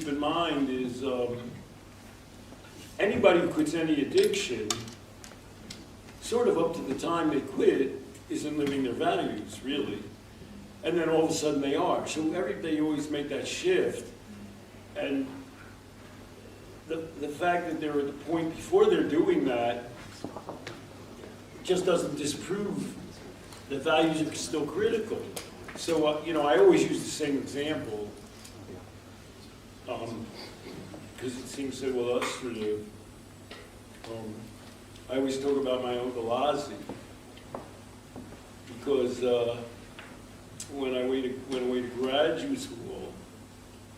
keep in mind is anybody who quits any addiction, sort of up to the time they quit, isn't living their values, really. And then all of a sudden they are. So they always make that shift. And the fact that they're at the point before they're doing that just doesn't disprove that values are still critical. So, you know, I always use the same example because it seems so illustrative. I always talk about my Uncle Ozzie because when I went away to graduate school,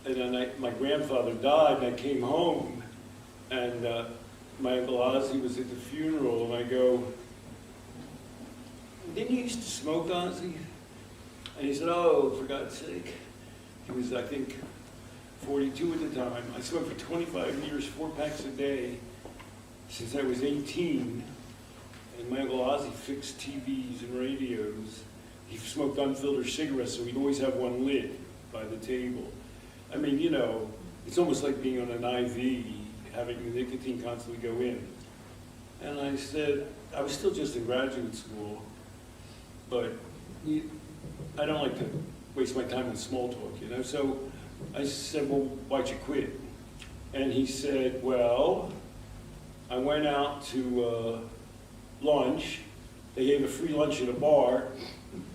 and then my grandfather died, and I came home, and my Uncle Ozzie was at the funeral, and I go, "Didn't you used to smoke, Ozzie?" And he said, "Oh, for God's sake." He was, I think, 42 at the time. I smoked for 25 years, 4 packs a day, since I was 18. And my Uncle Ozzie fixed TVs and radios. He smoked unfiltered cigarettes, so he'd always have one lit by the table. I mean, you know, it's almost like being on an IV, having the nicotine constantly go in. And I said, I was still just in graduate school, but I don't like to waste my time on small talk, you know? So I said, "Well, why'd you quit?" And he said, "Well, I went out to lunch. They gave a free lunch at a bar,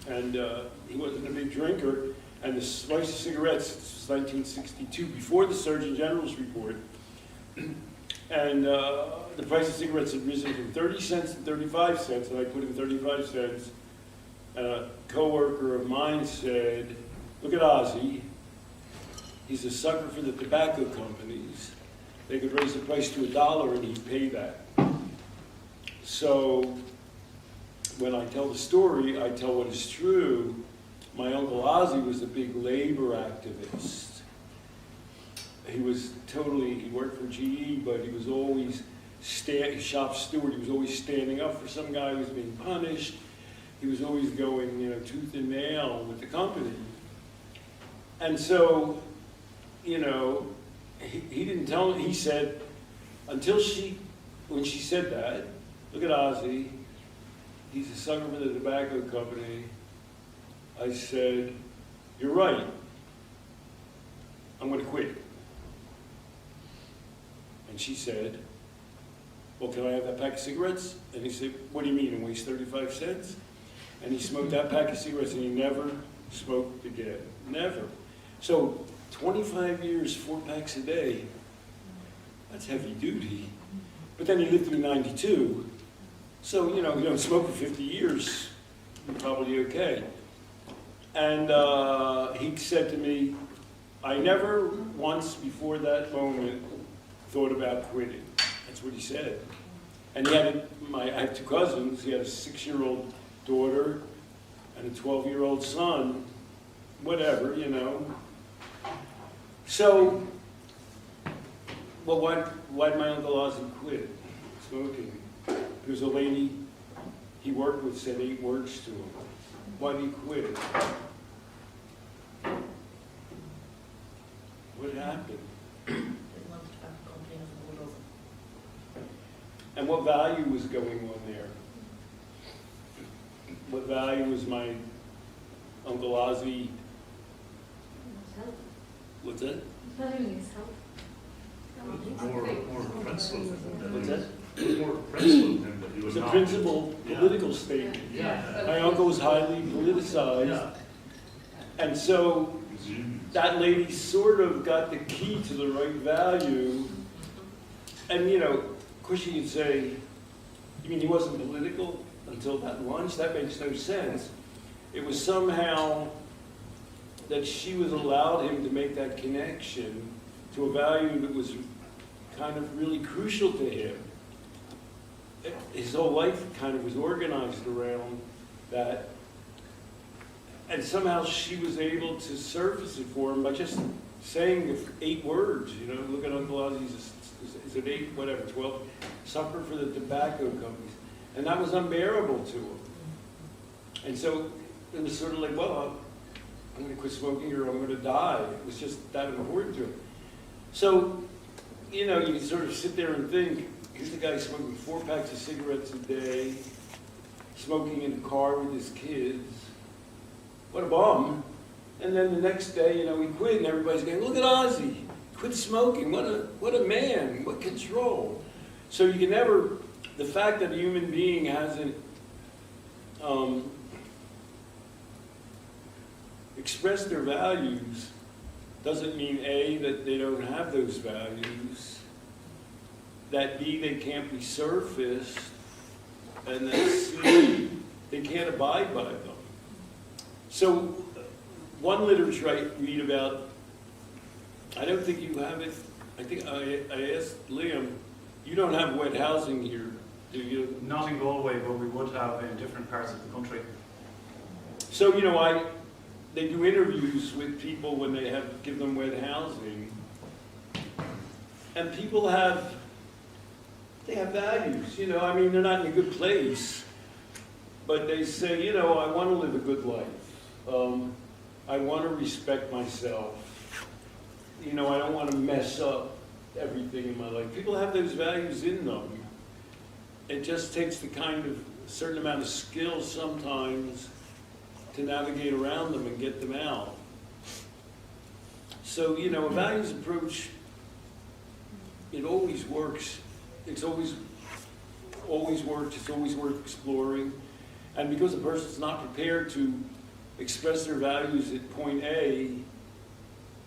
and he wasn't a big drinker, and the price of cigarettes, this was 1962, before the Surgeon General's report, and the price of cigarettes had risen from 30 cents to 35 cents, and I put in 35 cents, and a coworker of mine said, "Look at Ozzie. He's a sucker for the tobacco companies. They could raise the price to $1 and he'd pay that." So when I tell the story, I tell what is true. My Uncle Ozzie was a big labor activist. He was he worked for GE, but he was always shop steward. He was always standing up for some guy who was being punished. He was always going, you know, tooth and nail with the company. And so, you know, he didn't tell me, he said, when she said that, "Look at Ozzie, he's a sucker for the tobacco company," I said, "You're right, I'm going to quit." And she said, "Well, can I have that pack of cigarettes?" And he said, "What do you mean, and waste 35 cents? And he smoked that pack of cigarettes and he never smoked again, never. So 25 years, 4 packs a day, that's heavy duty. But then he lived through 92. So, you know, you don't smoke for 50 years, you're probably okay. And he said to me, "I never once before that moment thought about quitting." That's what he said. And he had I have 2 cousins. He had a 6-year-old daughter and a 12-year-old son, whatever, you know. So, well, why'd my Uncle Ozzie quit smoking? There's a lady he worked with said 8 words to him. Why did he quit? What happened? And what value was going on there? What value was my Uncle Ozzie? What's that? Valuing his health. More principle than What's that? more principle than that he It was was a not. principled political statement. Yeah. My uncle was highly politicized. Yeah. And so that lady sort of got the key to the right value. And, you know, of course you could say, you mean he wasn't political until that lunch? That makes no sense. It was somehow that she was allowed him to make that connection to a value that was kind of really crucial to him. His whole life kind of was organized around that. And somehow she was able to surface it for him by just saying the 8 words, you know, look at Uncle Ozzie's, is it 8, whatever, 12, sucker for the tobacco companies. And that was unbearable to him. And so it was sort of like, well, I'm going to quit smoking or I'm going to die. It was just that important to him. So, you know, you can sort of sit there and think, here's a guy smoking 4 packs of cigarettes a day, smoking in a car with his kids. What a bum. And then the next day, you know, he quit and everybody's going, look at Ozzy, quit smoking, what a man, what control. So you can never, the fact that a human being hasn't expressed their values doesn't mean A, that they don't have those values, that B, they can't be surfaced, and that C, they can't abide by them. So one literature I read about, I don't think you have it, I think I asked Liam, you don't have wet housing here, do you? Not in Galway, but we would have in different parts of the country. So, you know, they do interviews with people when they give them wet housing, and people they have values, you know, I mean, they're not in a good place, but they say, you know, I want to live a good life. I want to respect myself. You know, I don't want to mess up everything in my life. People have those values in them. It just takes the kind of certain amount of skill sometimes to navigate around them and get them out. So, you know, a values approach, it always works. It's always worked. It's always worth exploring. And because a person's not prepared to express their values at point A,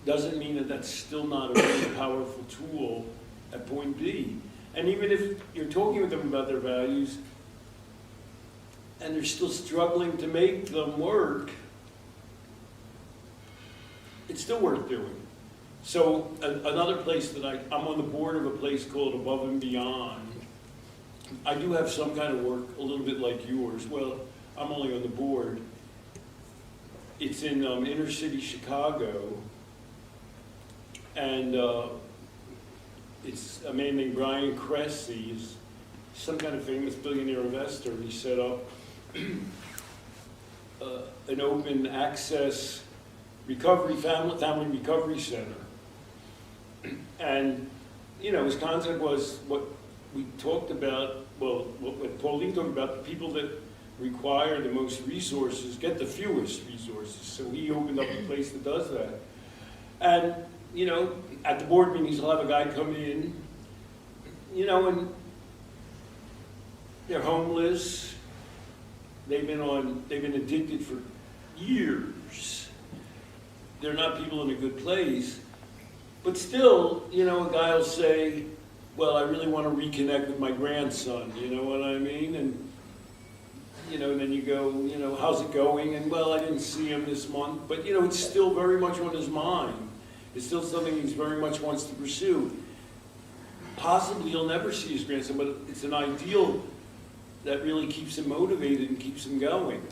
doesn't mean that that's still not a really powerful tool at point B. And even if you're talking with them about their values and they're still struggling to make them work, it's still worth doing. So another place that I'm on the board of a place called Above and Beyond. I do have some kind of work a little bit like yours. Well, I'm only on the board. It's in inner city Chicago, and it's a man named Brian Cressy. He's some kind of famous billionaire investor. He set up an open access family recovery center. And, you know, his concept was what we talked about, well, what Pauline talked about, the people that require the most resources get the fewest resources. So he opened up a place that does that. And, you know, at the board meetings, he'll have a guy come in, you know, and they're homeless. They've been addicted for years. They're not people in a good place. But still, you know, a guy will say, well, I really want to reconnect with my grandson, you know what I mean? And, you know, then you go, you know, how's it going? And, well, I didn't see him this month. But, you know, it's still very much on his mind. It's still something he very much wants to pursue. Possibly he'll never see his grandson, but it's an ideal that really keeps him motivated and keeps him going.